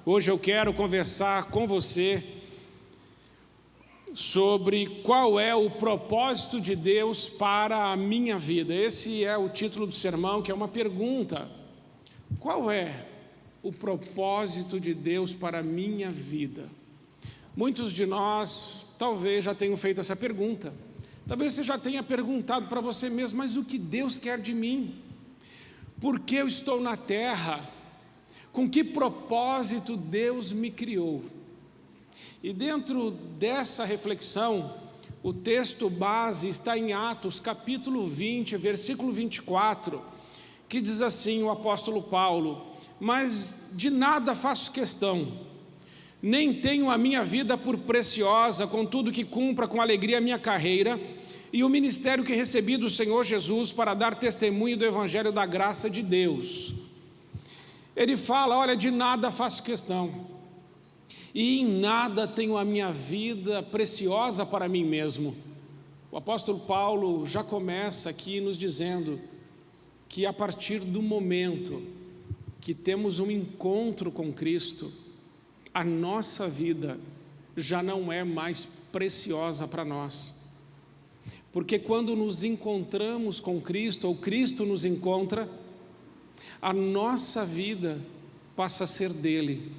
Hoje eu quero conversar com você sobre qual é o propósito de Deus para a minha vida. Esse é o título do sermão, que é uma pergunta. Qual é o propósito de Deus para a minha vida? Muitos de nós talvez já tenham feito essa pergunta. Talvez você já tenha perguntado para você mesmo, mas o que Deus quer de mim? Por que eu estou na terra? Com que propósito Deus me criou? E dentro dessa reflexão, o texto base está em Atos, capítulo 20, versículo 24, que diz assim, o apóstolo Paulo: mas de nada faço questão, nem tenho a minha vida por preciosa, contudo que cumpra com alegria a minha carreira e o ministério que recebi do Senhor Jesus para dar testemunho do evangelho da graça de Deus. Ele fala, olha, de nada faço questão, e em nada tenho a minha vida preciosa para mim mesmo. O apóstolo Paulo já começa aqui nos dizendo que a partir do momento que temos um encontro com Cristo, a nossa vida já não é mais preciosa para nós. Porque quando nos encontramos com Cristo, ou Cristo nos encontra, a nossa vida passa a ser dele.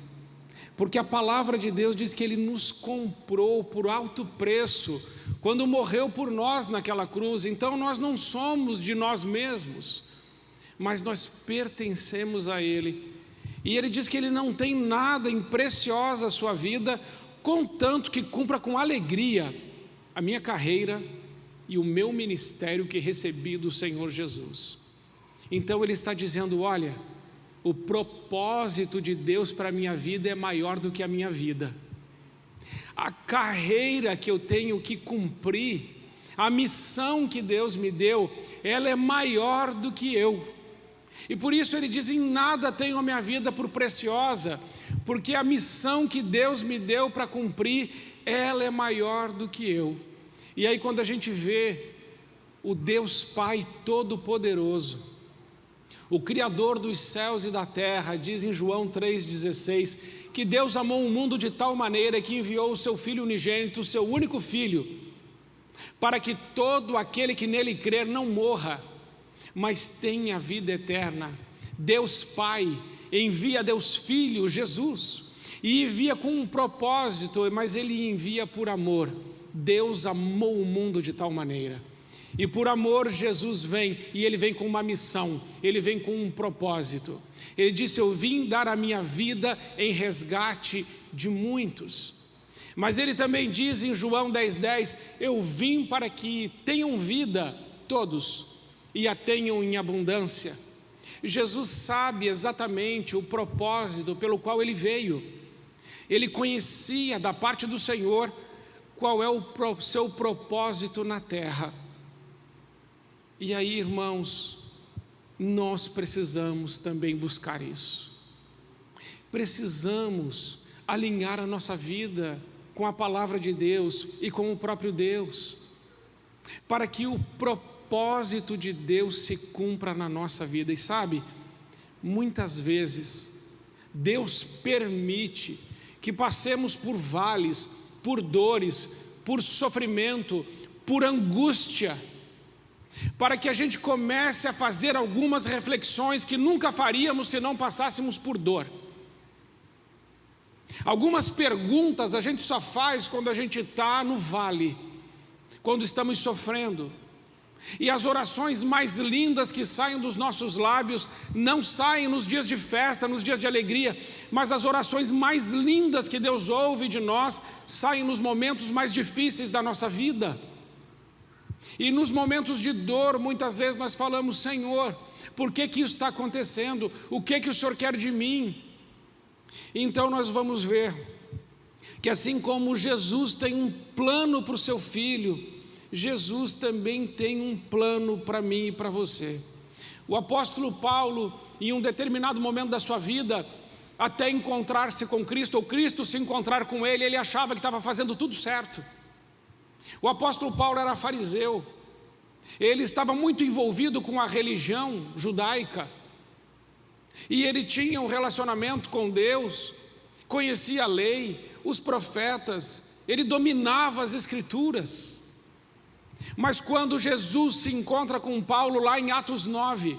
Porque a palavra de Deus diz que Ele nos comprou por alto preço, quando morreu por nós naquela cruz. Então nós não somos de nós mesmos, mas nós pertencemos a Ele. E Ele diz que Ele não tem nada em preciosa a sua vida, contanto que cumpra com alegria a minha carreira e o meu ministério que recebi do Senhor Jesus. Então Ele está dizendo, olha, o propósito de Deus para a minha vida é maior do que a minha vida. A carreira que eu tenho que cumprir, a missão que Deus me deu, ela é maior do que eu. E por isso Ele diz, em nada tenho a minha vida por preciosa, porque a missão que Deus me deu para cumprir, ela é maior do que eu. E aí quando a gente vê o Deus Pai Todo-Poderoso, o Criador dos céus e da terra, diz em João 3,16, que Deus amou o mundo de tal maneira que enviou o seu Filho unigênito, o seu único Filho, para que todo aquele que nele crer não morra, mas tenha vida eterna. Deus Pai envia Deus Filho, Jesus, e envia com um propósito, mas Ele envia por amor. Deus amou o mundo de tal maneira, e por amor Jesus vem, e Ele vem com uma missão, Ele vem com um propósito. Ele disse, eu vim dar a minha vida em resgate de muitos. Mas Ele também diz em João 10,10, eu vim para que tenham vida todos, e a tenham em abundância. Jesus sabe exatamente o propósito pelo qual Ele veio. Ele conhecia da parte do Senhor qual é o seu propósito na terra. E aí, irmãos, nós precisamos também buscar isso. Precisamos alinhar a nossa vida com a palavra de Deus e com o próprio Deus, para que o propósito de Deus se cumpra na nossa vida. E sabe, muitas vezes Deus permite que passemos por vales, por dores, por sofrimento, por angústia, para que a gente comece a fazer algumas reflexões que nunca faríamos se não passássemos por dor. Algumas perguntas a gente só faz quando a gente está no vale, quando estamos sofrendo. E as orações mais lindas que saem dos nossos lábios não saem nos dias de festa, nos dias de alegria, mas as orações mais lindas que Deus ouve de nós saem nos momentos mais difíceis da nossa vida. E nos momentos de dor, muitas vezes nós falamos, Senhor, por que isso está acontecendo? O que o Senhor quer de mim? Então nós vamos ver que assim como Jesus tem um plano para o seu Filho, Jesus também tem um plano para mim e para você. O apóstolo Paulo, em um determinado momento da sua vida, até encontrar-se com Cristo, ou Cristo se encontrar com ele, ele achava que estava fazendo tudo certo. O apóstolo Paulo era fariseu, ele estava muito envolvido com a religião judaica, e ele tinha um relacionamento com Deus, conhecia a lei, os profetas, ele dominava as Escrituras. Mas quando Jesus se encontra com Paulo lá em Atos 9,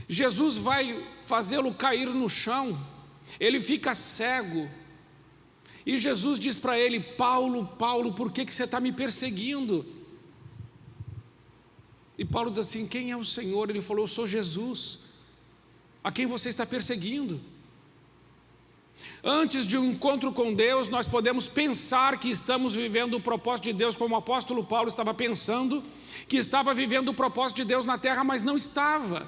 Jesus vai fazê-lo cair no chão, ele fica cego, e Jesus diz para ele: Paulo, Paulo, por que você está me perseguindo? E Paulo diz assim: quem é o Senhor? Ele falou: eu sou Jesus, a quem você está perseguindo. Antes de um encontro com Deus, nós podemos pensar que estamos vivendo o propósito de Deus, como o apóstolo Paulo estava pensando que estava vivendo o propósito de Deus na terra, mas não estava.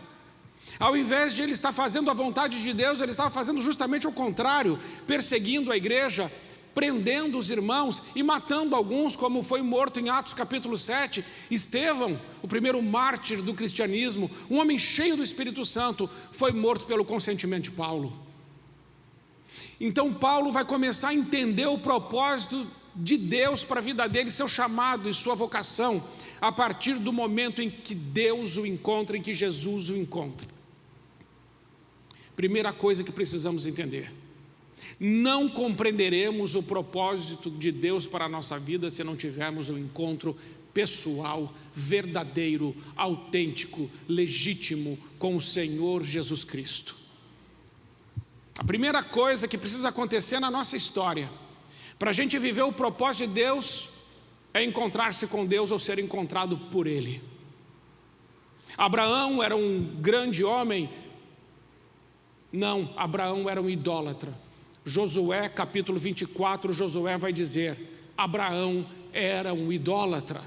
Ao invés de ele estar fazendo a vontade de Deus, ele estava fazendo justamente o contrário, perseguindo a igreja, prendendo os irmãos e matando alguns, como foi morto em Atos capítulo 7, Estevão, o primeiro mártir do cristianismo, um homem cheio do Espírito Santo, foi morto pelo consentimento de Paulo. Então Paulo vai começar a entender o propósito de Deus para a vida dele, seu chamado e sua vocação, a partir do momento em que Deus o encontra, em que Jesus o encontra. Primeira coisa que precisamos entender: não compreenderemos o propósito de Deus para a nossa vida se não tivermos um encontro pessoal, verdadeiro, autêntico, legítimo com o Senhor Jesus Cristo. A primeira coisa que precisa acontecer na nossa história, para a gente viver o propósito de Deus, é encontrar-se com Deus ou ser encontrado por Ele. Abraão era um grande homem? Não, Abraão era um idólatra. Josué capítulo 24, Josué vai dizer: Abraão era um idólatra.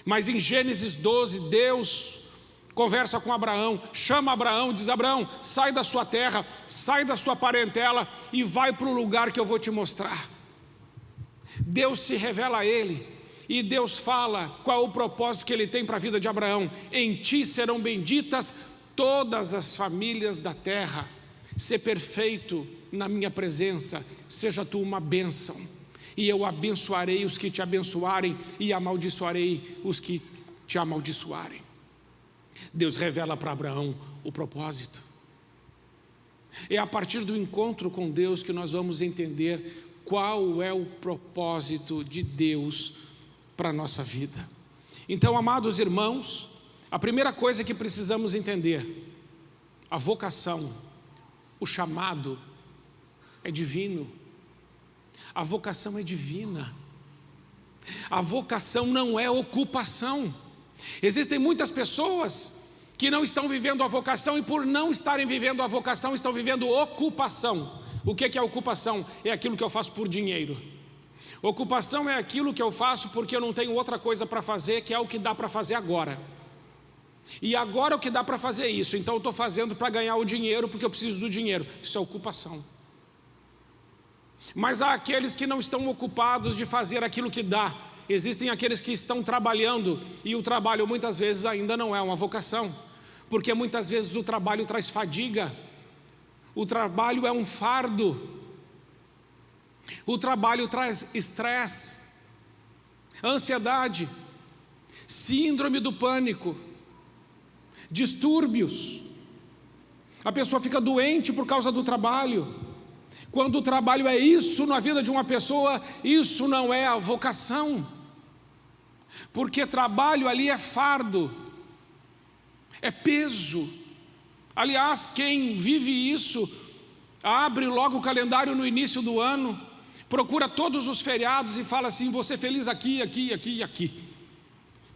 Mas em Gênesis 12, Deus conversa com Abraão, chama Abraão, diz: Abraão, sai da sua terra, sai da sua parentela e vai para o lugar que eu vou te mostrar. Deus se revela a ele, e Deus fala qual é o propósito que ele tem para a vida de Abraão: em ti serão benditas todas as famílias da terra. Ser perfeito na minha presença, seja tu uma bênção, e eu abençoarei os que te abençoarem, e amaldiçoarei os que te amaldiçoarem. Deus revela para Abraão o propósito. É a partir do encontro com Deus que nós vamos entender qual é o propósito de Deus para a nossa vida. Então, amados irmãos, a primeira coisa que precisamos entender: a vocação, o chamado é divino. A vocação é divina. A vocação não é ocupação. Existem muitas pessoas que não estão vivendo a vocação, e por não estarem vivendo a vocação, estão vivendo ocupação. O que é ocupação? É aquilo que eu faço por dinheiro. Ocupação é aquilo que eu faço porque eu não tenho outra coisa para fazer, que é o que dá para fazer agora. E agora o que dá para fazer é isso, então eu estou fazendo para ganhar o dinheiro, porque eu preciso do dinheiro. Isso é ocupação. Mas há aqueles que não estão ocupados de fazer aquilo que dá. Existem aqueles que estão trabalhando, e o trabalho muitas vezes ainda não é uma vocação, porque muitas vezes o trabalho traz fadiga, o trabalho é um fardo, o trabalho traz estresse, ansiedade, síndrome do pânico, distúrbios. A pessoa fica doente por causa do trabalho. Quando o trabalho é isso na vida de uma pessoa, isso não é a vocação, porque trabalho ali é fardo, é peso. Aliás, quem vive isso, abre logo o calendário no início do ano, procura todos os feriados e fala assim: vou ser feliz aqui, aqui, aqui e aqui,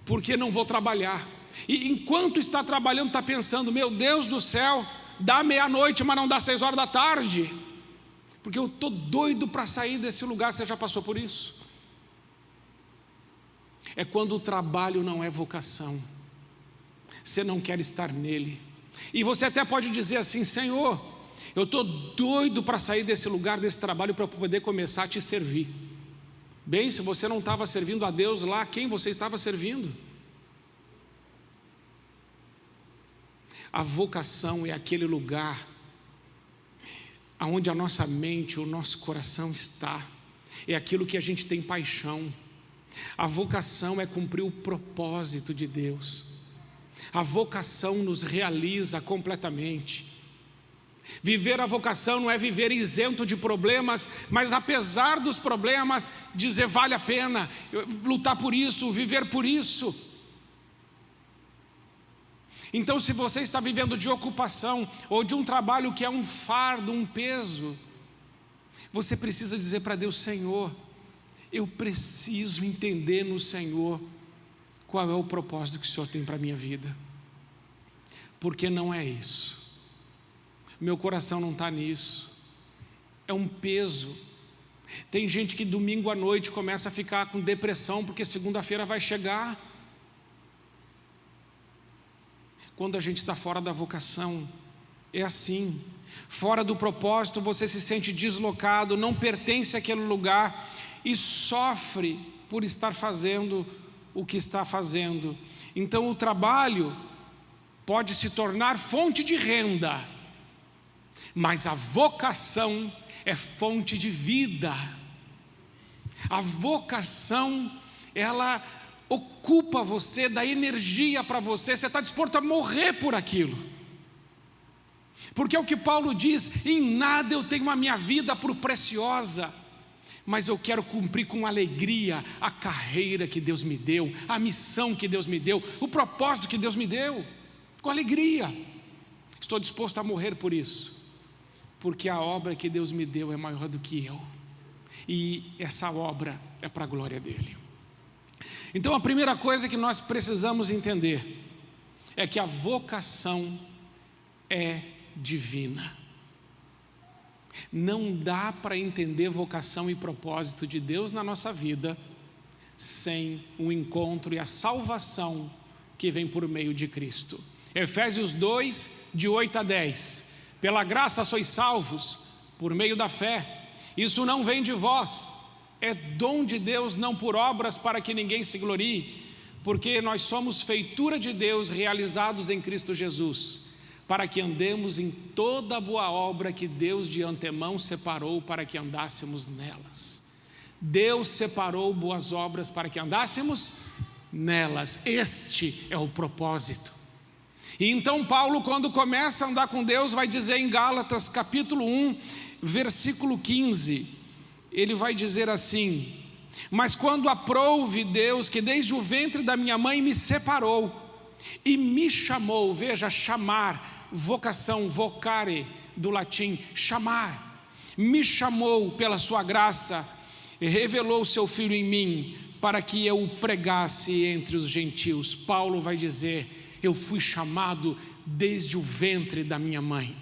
porque não vou trabalhar. E enquanto está trabalhando, está pensando: meu Deus do céu, dá meia-noite, mas não dá 6 horas da tarde, porque eu estou doido para sair desse lugar. Você já passou por isso? É quando o trabalho não é vocação, você não quer estar nele, e você até pode dizer assim: Senhor, eu estou doido para sair desse lugar, desse trabalho, para poder começar a te servir. Bem, se você não estava servindo a Deus lá, quem você estava servindo? A vocação é aquele lugar onde a nossa mente, o nosso coração está, é aquilo que a gente tem paixão. A vocação é cumprir o propósito de Deus. A vocação nos realiza completamente. Viver a vocação não é viver isento de problemas, mas apesar dos problemas, dizer vale a pena, lutar por isso, viver por isso. Então, se você está vivendo de ocupação, ou de um trabalho que é um fardo, um peso, você precisa dizer para Deus: Senhor, eu preciso entender no Senhor qual é o propósito que o Senhor tem para a minha vida, porque não é isso. Meu coração não está nisso, é um peso. Tem gente que domingo à noite começa a ficar com depressão, porque segunda-feira vai chegar. Quando a gente está fora da vocação, é assim, fora do propósito, você se sente deslocado, não pertence àquele lugar, e sofre por estar fazendo o que está fazendo. Então o trabalho pode se tornar fonte de renda, mas a vocação é fonte de vida. A vocação, ela ocupa você, dá energia para você, você está disposto a morrer por aquilo. Porque é o que Paulo diz: em nada eu tenho a minha vida por preciosa, mas eu quero cumprir com alegria a carreira que Deus me deu, a missão que Deus me deu, o propósito que Deus me deu, com alegria. Estou disposto a morrer por isso, porque a obra que Deus me deu é maior do que eu, e essa obra é para a glória dele. Então a primeira coisa que nós precisamos entender é que a vocação é divina. Não dá para entender vocação e propósito de Deus na nossa vida sem o encontro e a salvação que vem por meio de Cristo. Efésios 2, de 8 a 10. Pela graça sois salvos, por meio da fé. Isso não vem de vós, é dom de Deus, não por obras, para que ninguém se glorie, porque nós somos feitura de Deus, realizados em Cristo Jesus, para que andemos em toda boa obra que Deus de antemão separou para que andássemos nelas. Deus separou boas obras para que andássemos nelas. Este é o propósito. E então Paulo, quando começa a andar com Deus, vai dizer em Gálatas capítulo 1, versículo 15, ele vai dizer assim: mas quando aprouve Deus, que desde o ventre da minha mãe me separou e me chamou, veja, chamar, vocação, vocare, do latim, chamar, me chamou pela sua graça, revelou o seu Filho em mim, para que eu o pregasse entre os gentios. Paulo vai dizer: eu fui chamado desde o ventre da minha mãe.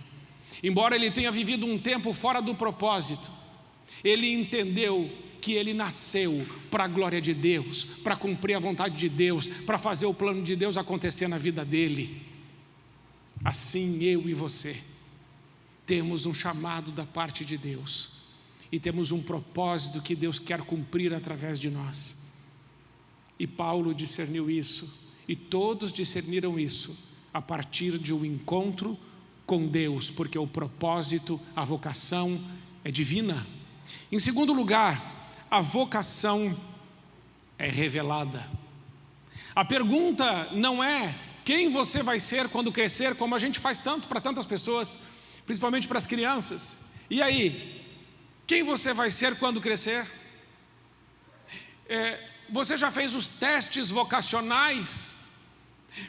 Embora ele tenha vivido um tempo fora do propósito, ele entendeu que ele nasceu para a glória de Deus, para cumprir a vontade de Deus, para fazer o plano de Deus acontecer na vida dele. Assim eu e você temos um chamado da parte de Deus, e temos um propósito que Deus quer cumprir através de nós. E Paulo discerniu isso, e todos discerniram isso a partir de um encontro com Deus, porque o propósito, a vocação é divina. Em segundo lugar, a vocação é revelada. A pergunta não é quem você vai ser quando crescer, como a gente faz tanto para tantas pessoas, principalmente para as crianças. E aí, quem você vai ser quando crescer? Você já fez os testes vocacionais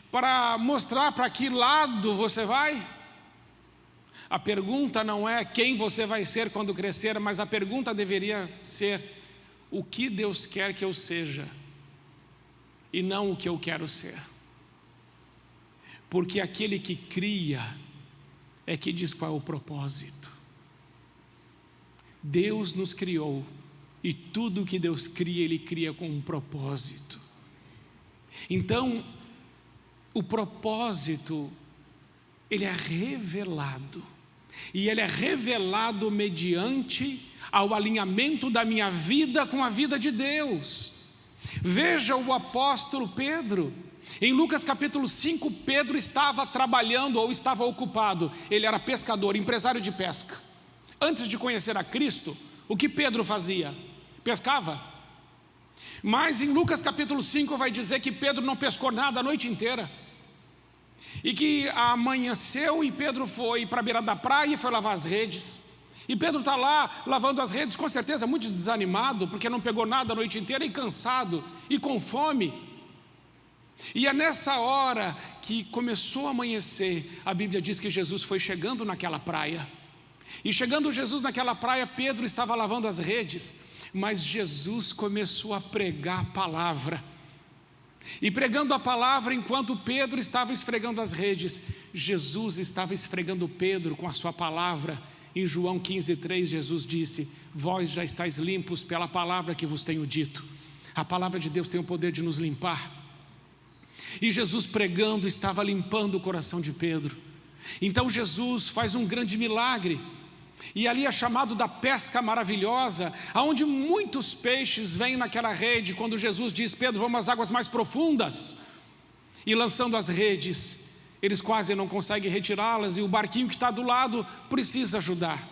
para mostrar para que lado você vai? A pergunta não é quem você vai ser quando crescer, mas a pergunta deveria ser: o que Deus quer que eu seja, e não o que eu quero ser. Porque aquele que cria é que diz qual é o propósito. Deus nos criou, e tudo que Deus cria, Ele cria com um propósito. Então, o propósito, ele é revelado, e ele é revelado mediante ao alinhamento da minha vida com a vida de Deus. Veja o apóstolo Pedro, em Lucas capítulo 5, Pedro estava trabalhando ou estava ocupado, ele era pescador, empresário de pesca. Antes de conhecer a Cristo, o que Pedro fazia? Pescava. Mas em Lucas capítulo 5 vai dizer que Pedro não pescou nada a noite inteira. e que amanheceu e Pedro foi para a beira da praia e foi lavar as redes. E Pedro está lá lavando as redes, com certeza muito desanimado, porque não pegou nada a noite inteira, e cansado e com fome. E é nessa hora que começou a amanhecer, a Bíblia diz que Jesus foi chegando naquela praia. E chegando Jesus naquela praia, Pedro estava lavando as redes, mas Jesus começou a pregar a palavra. E pregando a palavra, enquanto Pedro estava esfregando as redes, Jesus estava esfregando Pedro com a sua palavra. Em João 15:3, Jesus disse: vós já estáis limpos pela palavra que vos tenho dito. A palavra de Deus tem o poder de nos limpar. E Jesus pregando estava limpando o coração de Pedro. Então Jesus faz um grande milagre, e ali é chamado da pesca maravilhosa, aonde muitos peixes vêm naquela rede, quando Jesus diz: Pedro, vamos às águas mais profundas. E lançando as redes, eles quase não conseguem retirá-las, e o barquinho que está do lado precisa ajudar.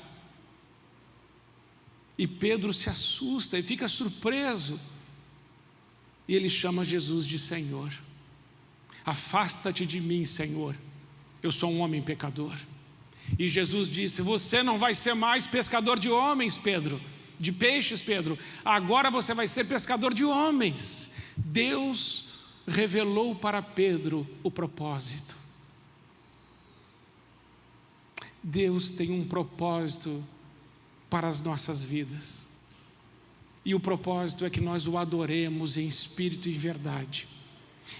E Pedro se assusta e fica surpreso, e ele chama Jesus de Senhor. Afasta-te de mim, Senhor, eu sou um homem pecador. E Jesus disse: você não vai ser mais pescador de homens, Pedro, de peixes, Pedro, agora você vai ser pescador de homens. Deus revelou para Pedro o propósito. Deus tem um propósito para as nossas vidas, e o propósito é que nós o adoremos em espírito e em verdade.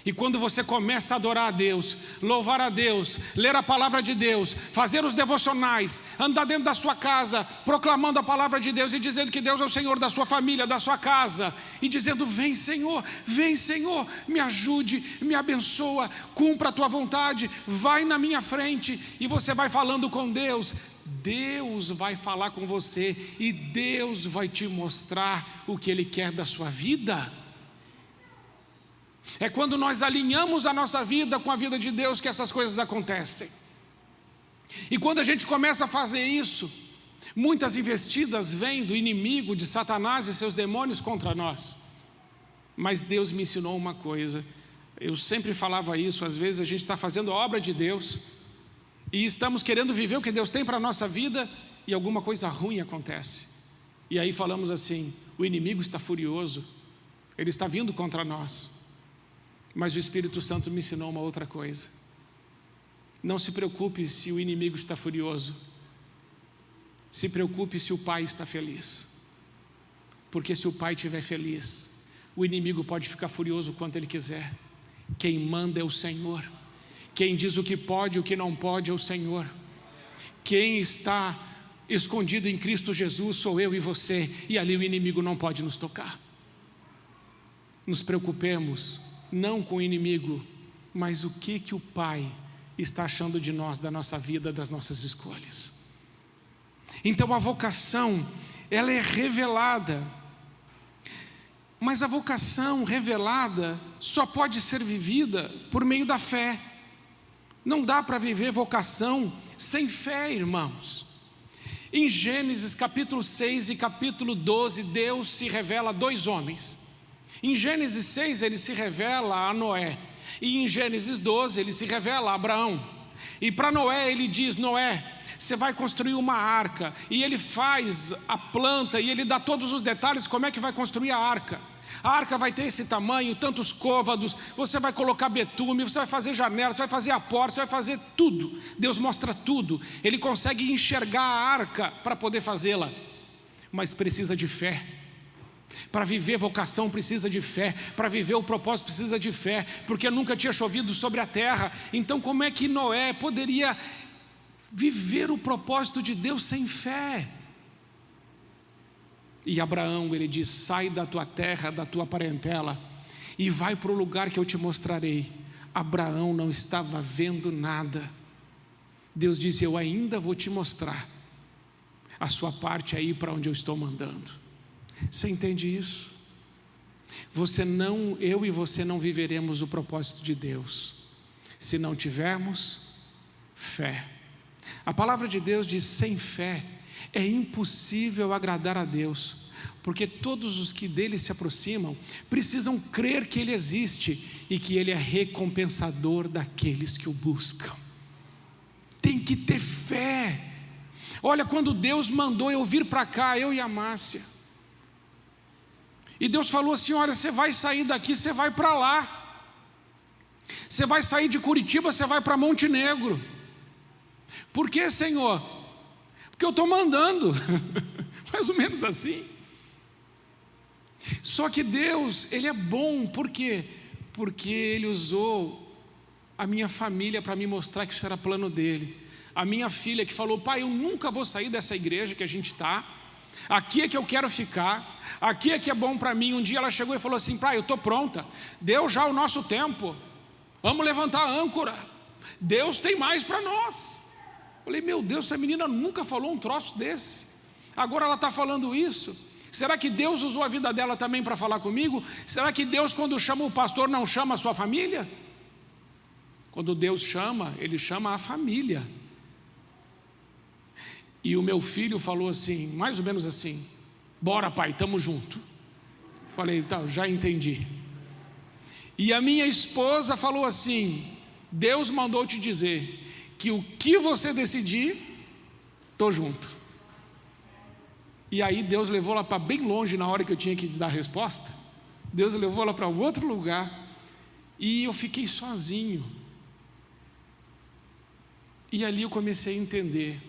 E quando você começa a adorar a Deus, louvar a Deus, ler a palavra de Deus, fazer os devocionais, andar dentro da sua casa, proclamando a palavra de Deus e dizendo que Deus é o Senhor da sua família, da sua casa, e dizendo: vem Senhor, me ajude, me abençoa, cumpra a tua vontade, vai na minha frente. E você vai falando com Deus, Deus vai falar com você, e Deus vai te mostrar o que Ele quer da sua vida. É quando nós alinhamos a nossa vida com a vida de Deus que essas coisas acontecem. E quando a gente começa a fazer isso, muitas investidas vêm do inimigo, de Satanás e seus demônios contra nós. Mas Deus me ensinou uma coisa, eu sempre falava isso, às vezes a gente está fazendo a obra de Deus e estamos querendo viver o que Deus tem para a nossa vida, e alguma coisa ruim acontece. E aí falamos assim: o inimigo está furioso, ele está vindo contra nós. Mas o Espírito Santo me ensinou uma outra coisa: não se preocupe se o inimigo está furioso, se preocupe se o Pai está feliz. Porque se o Pai estiver feliz, o inimigo pode ficar furioso quanto ele quiser. Quem manda é o Senhor, quem diz o que pode e o que não pode é o Senhor. Quem está escondido em Cristo Jesus sou eu e você, e ali o inimigo não pode nos tocar. Nos preocupemos não com o inimigo, mas o que o Pai está achando de nós, da nossa vida, das nossas escolhas. Então a vocação, ela é revelada, mas a vocação revelada só pode ser vivida por meio da fé. Não dá para viver vocação sem fé, irmãos. Em Gênesis capítulo 6 e capítulo 12, Deus se revela a dois homens. Em Gênesis 6 ele se revela a Noé, e em Gênesis 12 ele se revela a Abraão. E para Noé ele diz: Noé, você vai construir uma arca. E ele faz a planta e ele dá todos os detalhes como é que vai construir a arca. A arca vai ter esse tamanho, tantos côvados, você vai colocar betume, você vai fazer janelas, você vai fazer a porta, você vai fazer tudo. Deus mostra tudo. Ele consegue enxergar a arca para poder fazê-la, mas precisa de fé. Para viver vocação precisa de fé, para viver o propósito precisa de fé, porque nunca tinha chovido sobre a terra. Então como é que Noé poderia viver o propósito de Deus sem fé? E Abraão, ele diz: sai da tua terra, da tua parentela, e vai para o lugar que eu te mostrarei. Abraão não estava vendo nada. Deus diz: eu ainda vou te mostrar. A sua parte é ir para onde eu estou mandando. Você entende isso? Eu e você não viveremos o propósito de Deus se não tivermos fé. A palavra de Deus diz: sem fé é impossível agradar a Deus, porque todos os que dele se aproximam precisam crer que ele existe e que Ele é recompensador daqueles que o buscam. Tem que ter fé. Olha, quando Deus mandou eu vir para cá, eu e a Márcia, e Deus falou assim: olha, você vai sair daqui, você vai para lá, você vai sair de Curitiba, você vai para Montenegro. Por quê, Senhor? Porque eu estou mandando. Mais ou menos assim. Só que Deus, Ele é bom. Por quê? Porque Ele usou a minha família para me mostrar que isso era plano dEle. A minha filha que falou: pai, eu nunca vou sair dessa igreja que a gente está, aqui é que eu quero ficar, aqui é que é bom para mim. Um dia ela chegou e falou assim: pai, eu estou pronta, deu já o nosso tempo, vamos levantar a âncora, Deus tem mais para nós. Falei: meu Deus, essa menina nunca falou um troço desse, agora ela está falando isso. Será que Deus usou a vida dela também para falar comigo? Será que Deus, quando chama o pastor, não chama a sua família? Quando Deus chama, Ele chama a família. E o meu filho falou assim, mais ou menos assim: bora, pai, estamos junto. Falei: tá, já entendi. E a minha esposa falou assim: Deus mandou te dizer que o que você decidir, estou junto. E aí Deus levou ela para bem longe na hora que eu tinha que dar a resposta. Deus levou ela para outro lugar, e eu fiquei sozinho. E ali eu comecei a entender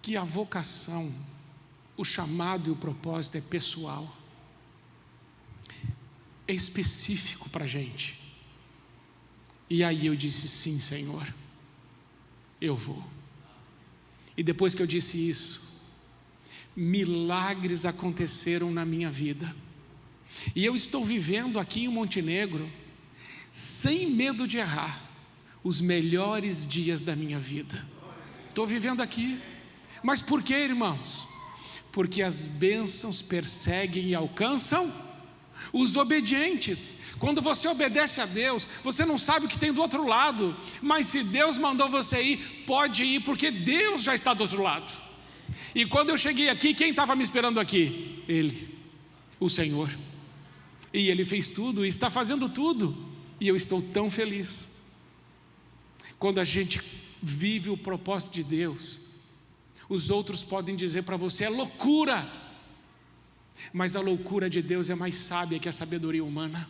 que a vocação, o chamado e o propósito é pessoal, é específico para a gente. E aí eu disse: sim, Senhor, eu vou. E depois que eu disse isso, milagres aconteceram na minha vida, e eu estou vivendo aqui em Montenegro, sem medo de errar, os melhores dias da minha vida. Estou vivendo aqui. Mas por quê, irmãos? Porque as bênçãos perseguem e alcançam os obedientes. Quando você obedece a Deus, você não sabe o que tem do outro lado, mas se Deus mandou você ir, pode ir, porque Deus já está do outro lado. E quando eu cheguei aqui, quem estava me esperando aqui? Ele, o Senhor. E Ele fez tudo, e está fazendo tudo, e eu estou tão feliz. Quando a gente vive o propósito de Deus, os outros podem dizer para você: é loucura, mas a loucura de Deus é mais sábia que a sabedoria humana.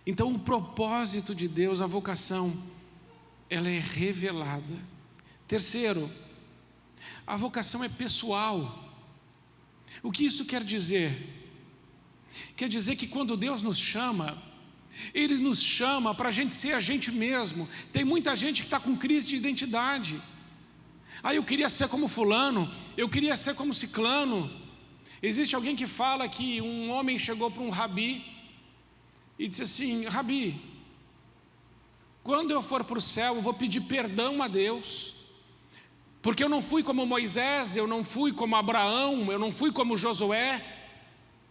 Então o propósito de Deus, a vocação, ela é revelada. Terceiro, a vocação é pessoal. O que isso quer dizer? Quer dizer que quando Deus nos chama, Ele nos chama para a gente ser a gente mesmo. Tem muita gente que está com crise de identidade. Eu queria ser como fulano, eu queria ser como ciclano. Existe alguém que fala que um homem chegou para um rabi e disse assim: rabi, quando eu for para o céu, eu vou pedir perdão a Deus, porque eu não fui como Moisés, eu não fui como Abraão, eu não fui como Josué.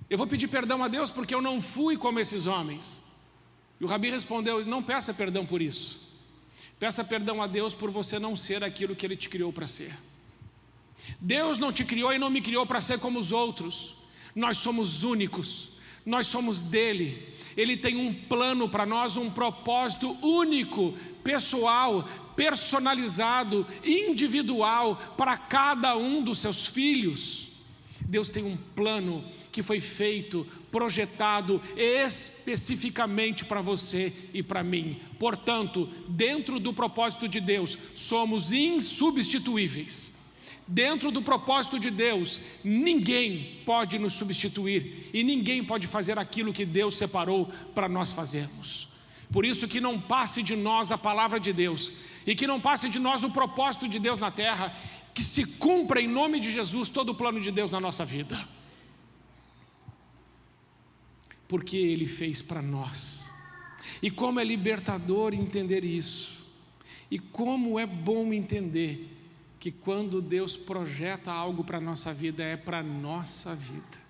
Eu vou pedir perdão a Deus porque eu não fui como esses homens. E o rabi respondeu: não peça perdão por isso, peça perdão a Deus por você não ser aquilo que Ele te criou para ser. Deus não te criou e não me criou para ser como os outros. Nós somos únicos, nós somos dEle. Ele tem um plano para nós, um propósito único, pessoal, personalizado, individual para cada um dos seus filhos. Deus tem um plano que foi feito, projetado especificamente para você e para mim. Portanto, dentro do propósito de Deus, somos insubstituíveis. Dentro do propósito de Deus, ninguém pode nos substituir e ninguém pode fazer aquilo que Deus separou para nós fazermos. Por isso que não passe de nós a palavra de Deus e que não passe de nós o propósito de Deus na terra, que se cumpra em nome de Jesus todo o plano de Deus na nossa vida, porque Ele fez para nós. E como é libertador entender isso, e como é bom entender que quando Deus projeta algo para a nossa vida, é para a nossa vida.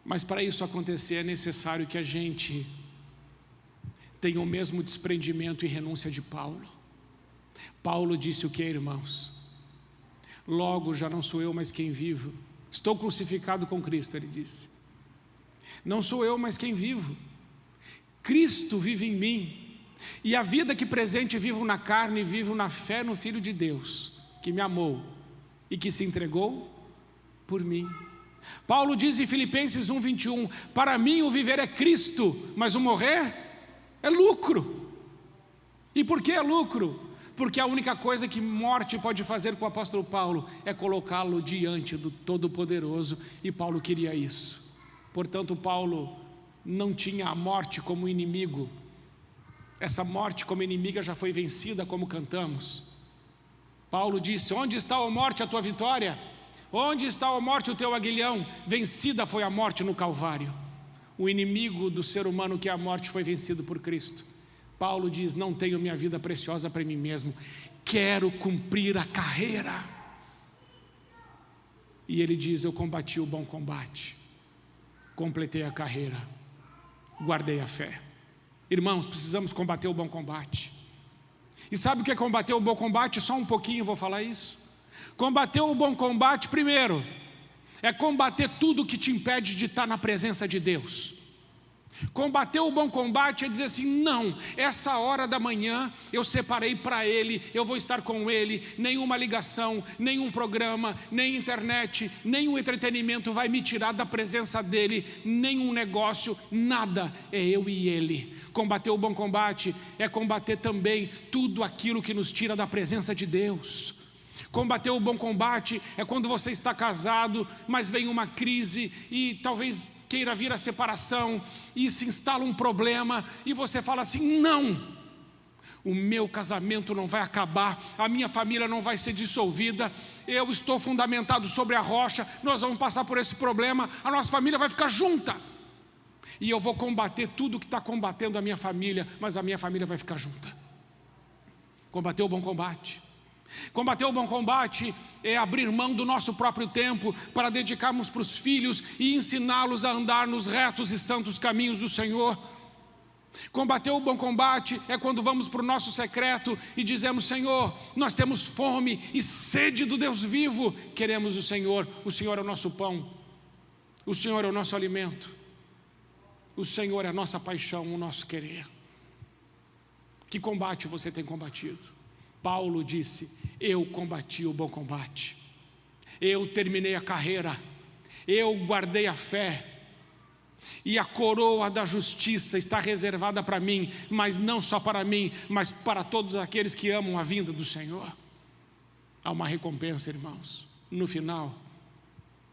Mas para isso acontecer é necessário que a gente tenha o mesmo desprendimento e renúncia de Paulo. Paulo disse o que, irmãos? Logo já não sou eu mais quem vivo, Estou crucificado com Cristo, ele disse. Não sou eu, mas quem vivo. Cristo vive em mim. E a vida que presente vivo na carne, vivo na fé no Filho de Deus, que me amou e que se entregou por mim. Paulo diz em Filipenses 1:21, para mim o viver é Cristo, mas o morrer é lucro. E por que é lucro? Porque a única coisa que morte pode fazer com o apóstolo Paulo é colocá-lo diante do Todo-Poderoso, e Paulo queria isso. Portanto, Paulo não tinha a morte como inimigo. Essa morte como inimiga já foi vencida, como cantamos. Paulo disse, onde está, ó morte, a tua vitória? Onde está, ó morte, o teu aguilhão? Vencida foi a morte no Calvário. O inimigo do ser humano, que é a morte, foi vencido por Cristo. Paulo diz, não tenho minha vida preciosa para mim mesmo, quero cumprir a carreira. E ele diz, eu combati o bom combate, completei a carreira, guardei a fé. Irmãos, precisamos combater o bom combate. E sabe o que é combater o bom combate? Só um pouquinho vou falar isso. Combater o bom combate, primeiro, é combater tudo que te impede de estar na presença de Deus. Combater o bom combate é dizer assim, não, essa hora da manhã eu separei para Ele, eu vou estar com Ele, nenhuma ligação, nenhum programa, nem internet, nenhum entretenimento vai me tirar da presença dEle, nenhum negócio, nada, é eu e Ele. Combater o bom combate é combater também tudo aquilo que nos tira da presença de Deus. Combater o bom combate é quando você está casado, mas vem uma crise e talvez queira vir a separação e se instala um problema e você fala assim, não, o meu casamento não vai acabar, a minha família não vai ser dissolvida, eu estou fundamentado sobre a rocha, nós vamos passar por esse problema, a nossa família vai ficar junta. E eu vou combater tudo que está combatendo a minha família, mas a minha família vai ficar junta. Combater o bom combate. Combater o bom combate é abrir mão do nosso próprio tempo para dedicarmos para os filhos e ensiná-los a andar nos retos e santos caminhos do Senhor. Combater o bom combate é quando vamos para o nosso secreto e dizemos, Senhor, nós temos fome e sede do Deus vivo, queremos o Senhor é o nosso pão, o Senhor é o nosso alimento, o Senhor é a nossa paixão, o nosso querer. Que combate você tem combatido? Paulo disse, eu combati o bom combate, eu terminei a carreira, eu guardei a fé, e a coroa da justiça está reservada para mim, mas não só para mim, mas para todos aqueles que amam a vinda do Senhor. Há uma recompensa, irmãos, no final,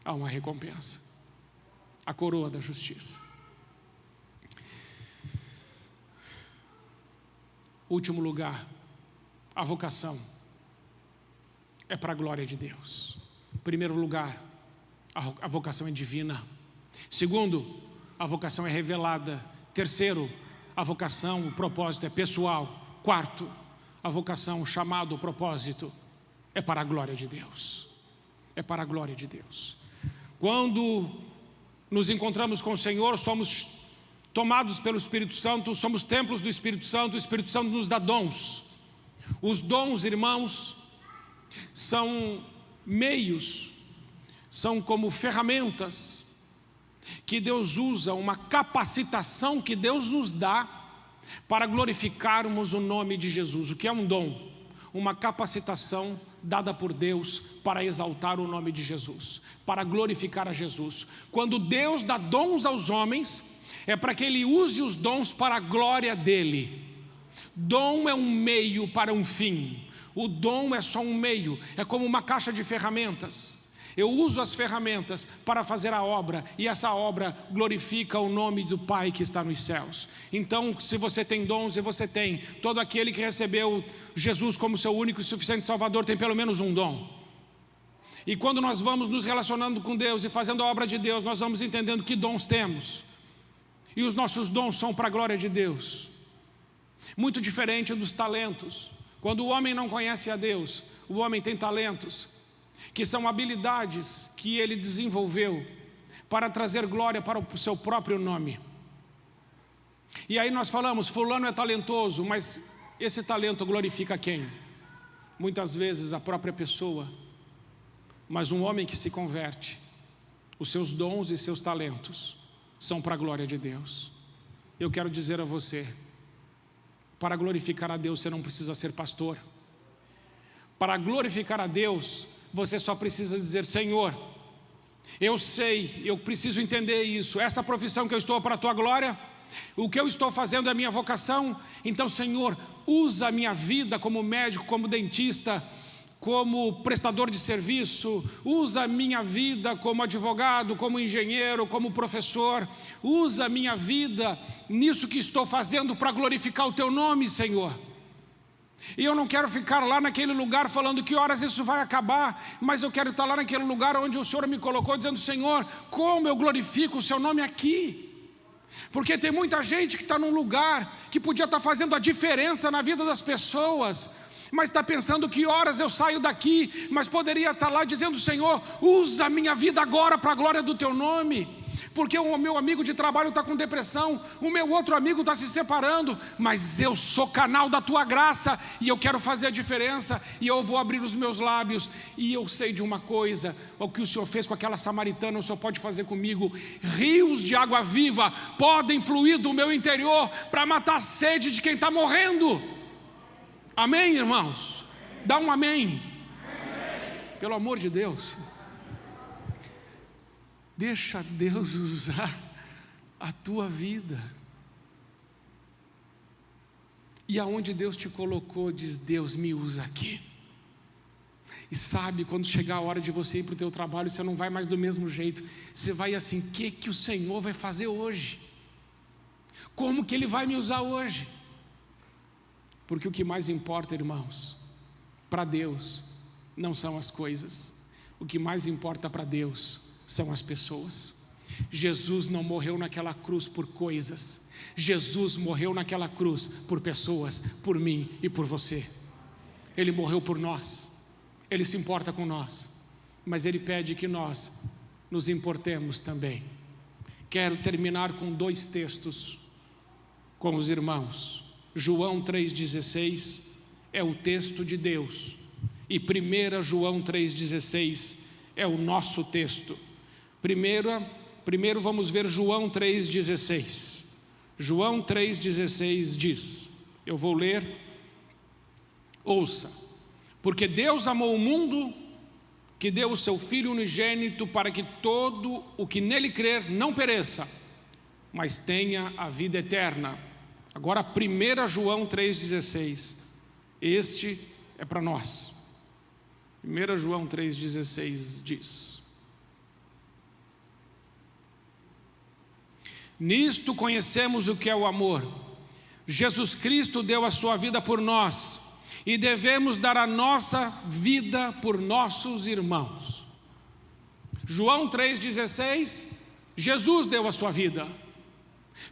há uma recompensa, a coroa da justiça. Último lugar, a vocação é para a glória de Deus. Em primeiro lugar, a vocação é divina. Segundo, a vocação é revelada. Terceiro, a vocação, o propósito é pessoal. Quarto, a vocação, o chamado, o propósito é para a glória de Deus. É para a glória de Deus. Quando nos encontramos com o Senhor, somos tomados pelo Espírito Santo, somos templos do Espírito Santo, o Espírito Santo nos dá dons. Os dons, irmãos, são meios, são como ferramentas que Deus usa, uma capacitação que Deus nos dá para glorificarmos o nome de Jesus. O que é um dom? Uma capacitação dada por Deus para exaltar o nome de Jesus, para glorificar a Jesus. Quando Deus dá dons aos homens, é para que Ele use os dons para a glória dEle. Dom é um meio para um fim. O dom é só um meio, é como uma caixa de ferramentas. Eu uso as ferramentas para fazer a obra, e essa obra glorifica o nome do Pai que está nos céus. Então, se você tem dons, e você tem, todo aquele que recebeu Jesus como seu único e suficiente Salvador tem pelo menos um dom. E quando nós vamos nos relacionando com Deus e fazendo a obra de Deus, nós vamos entendendo que dons temos. E os nossos dons são para a glória de Deus. Muito diferente dos talentos. Quando o homem não conhece a Deus, o homem tem talentos, que são habilidades que ele desenvolveu para trazer glória para o seu próprio nome. E aí nós falamos, fulano é talentoso, mas esse talento glorifica quem? Muitas vezes a própria pessoa. Mas um homem que se converte, Os seus dons e seus talentos são para a glória de Deus. Eu quero dizer a você, para glorificar a Deus você não precisa ser pastor. Para glorificar a Deus, você só precisa dizer: Senhor, eu sei, eu preciso entender isso, essa profissão que eu estou para a Tua glória, o que eu estou fazendo é minha vocação. Então, Senhor, usa a minha vida como médico, como dentista, como prestador de serviço, usa a minha vida como advogado, como engenheiro, como professor, usa a minha vida nisso que estou fazendo para glorificar o Teu nome, Senhor. E eu não quero ficar lá naquele lugar falando que horas isso vai acabar, mas eu quero estar lá naquele lugar onde o Senhor me colocou, dizendo: Senhor, como eu glorifico o Seu nome aqui. Porque tem muita gente que está num lugar que podia estar fazendo a diferença na vida das pessoas, mas está pensando que horas eu saio daqui, mas poderia estar lá dizendo: Senhor, usa a minha vida agora para a glória do Teu nome. Porque o meu amigo de trabalho está com depressão, o meu outro amigo está se separando, mas eu sou canal da Tua graça, e eu quero fazer a diferença, e eu vou abrir os meus lábios, e eu sei de uma coisa: o que o Senhor fez com aquela samaritana, o Senhor pode fazer comigo. Rios de água viva podem fluir do meu interior, para matar a sede de quem está morrendo. Amém, irmãos? Dá um amém. Pelo amor de Deus. Deixa Deus usar a tua vida. E aonde Deus te colocou, diz: Deus, me usa aqui. E sabe, quando chegar a hora de você ir para o teu trabalho, você não vai mais do mesmo jeito. Você vai assim: o que o Senhor vai fazer hoje? Como que Ele vai me usar hoje? Porque o que mais importa, irmãos, para Deus não são as coisas. O que mais importa para Deus são as pessoas. Jesus não morreu naquela cruz por coisas. Jesus morreu naquela cruz por pessoas, por mim e por você. Ele morreu por nós. Ele se importa com nós, mas Ele pede que nós nos importemos também. Quero terminar com 2 textos com os irmãos. João 3,16 é o texto de Deus, e 1 João 3,16 é o nosso texto. Primeiro vamos ver João 3,16. João 3,16 diz, eu vou ler, ouça: porque Deus amou o mundo, que deu o seu Filho unigênito, para que todo o que nele crer não pereça, mas tenha a vida eterna. Agora 1 João 3,16, este é para nós. 1 João 3,16 diz: nisto conhecemos o que é o amor. Jesus Cristo deu a sua vida por nós, e devemos dar a nossa vida por nossos irmãos. João 3,16, Jesus deu a sua vida.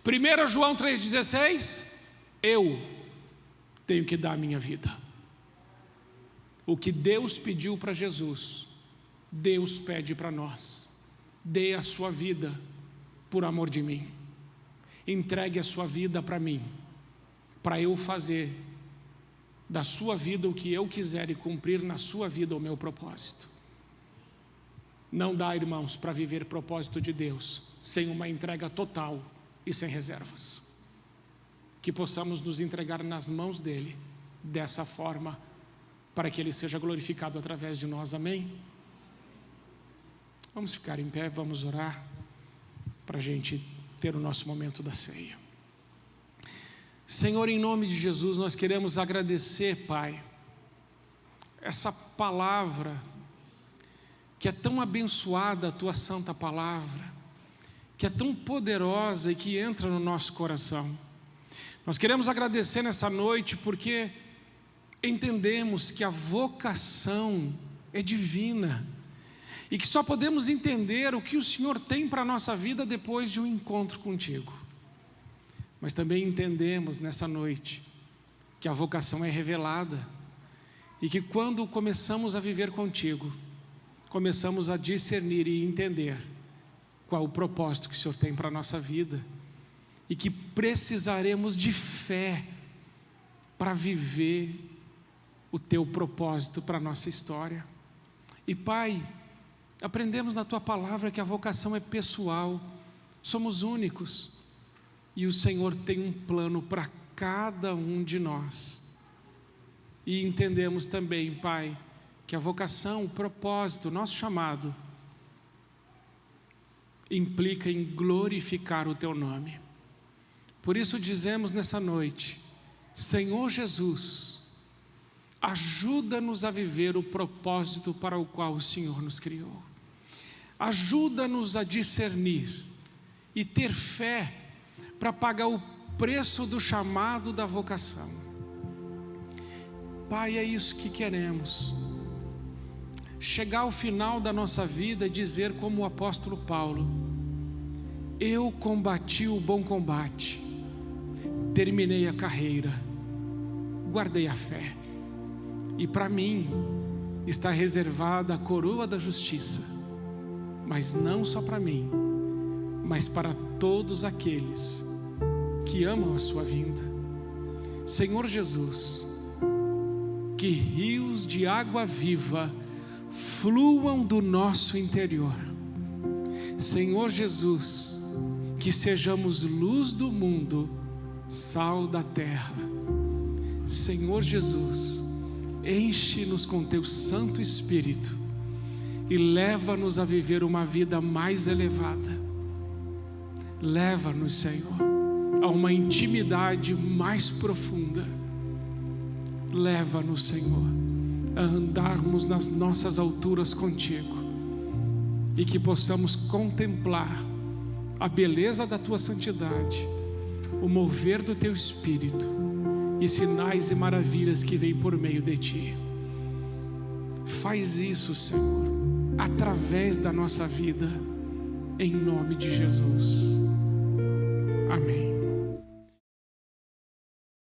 1 João 3,16, eu tenho que dar a minha vida. O que Deus pediu para Jesus, Deus pede para nós. Dê a sua vida por amor de mim. Entregue a sua vida para mim, para eu fazer da sua vida o que eu quiser e cumprir na sua vida o meu propósito. Não dá, irmãos, para viver propósito de Deus sem uma entrega total e sem reservas. Que possamos nos entregar nas mãos dEle dessa forma, para que Ele seja glorificado através de nós. Amém? Vamos ficar em pé, vamos orar para a gente ter o nosso momento da ceia. Senhor, em nome de Jesus, nós queremos agradecer, Pai, essa palavra que é tão abençoada, a Tua santa palavra, que é tão poderosa e que entra no nosso coração. Nós queremos agradecer nessa noite porque entendemos que a vocação é divina e que só podemos entender o que o Senhor tem para a nossa vida depois de um encontro contigo. Mas também entendemos nessa noite que a vocação é revelada e que quando começamos a viver contigo, começamos a discernir e entender qual o propósito que o Senhor tem para a nossa vida, e que precisaremos de fé para viver o Teu propósito para a nossa história. E Pai, Aprendemos na Tua palavra que a vocação é pessoal, somos únicos, e o Senhor tem um plano para cada um de nós. E entendemos também, Pai, que a vocação, o propósito, o nosso chamado, implica em glorificar o Teu nome. Por isso dizemos nessa noite: Senhor Jesus, ajuda-nos a viver o propósito para o qual o Senhor nos criou. Ajuda-nos a discernir e ter fé para pagar o preço do chamado da vocação. Pai, é isso que queremos. Chegar ao final da nossa vida e dizer como o apóstolo Paulo: eu combati o bom combate, terminei a carreira, guardei a fé, e para mim está reservada a coroa da justiça, mas não só para mim, mas para todos aqueles que amam a sua vinda. Senhor Jesus, que rios de água viva fluam do nosso interior. Senhor Jesus, que sejamos luz do mundo, sal da terra. Senhor Jesus, enche-nos com Teu Santo Espírito e leva-nos a viver uma vida mais elevada. Leva-nos, Senhor, a uma intimidade mais profunda. Leva-nos, Senhor, a andarmos nas nossas alturas contigo, e que possamos contemplar a beleza da Tua santidade, o mover do Teu Espírito e sinais e maravilhas que vêm por meio de Ti. Faz isso, Senhor, através da nossa vida, em nome de Jesus. Amém.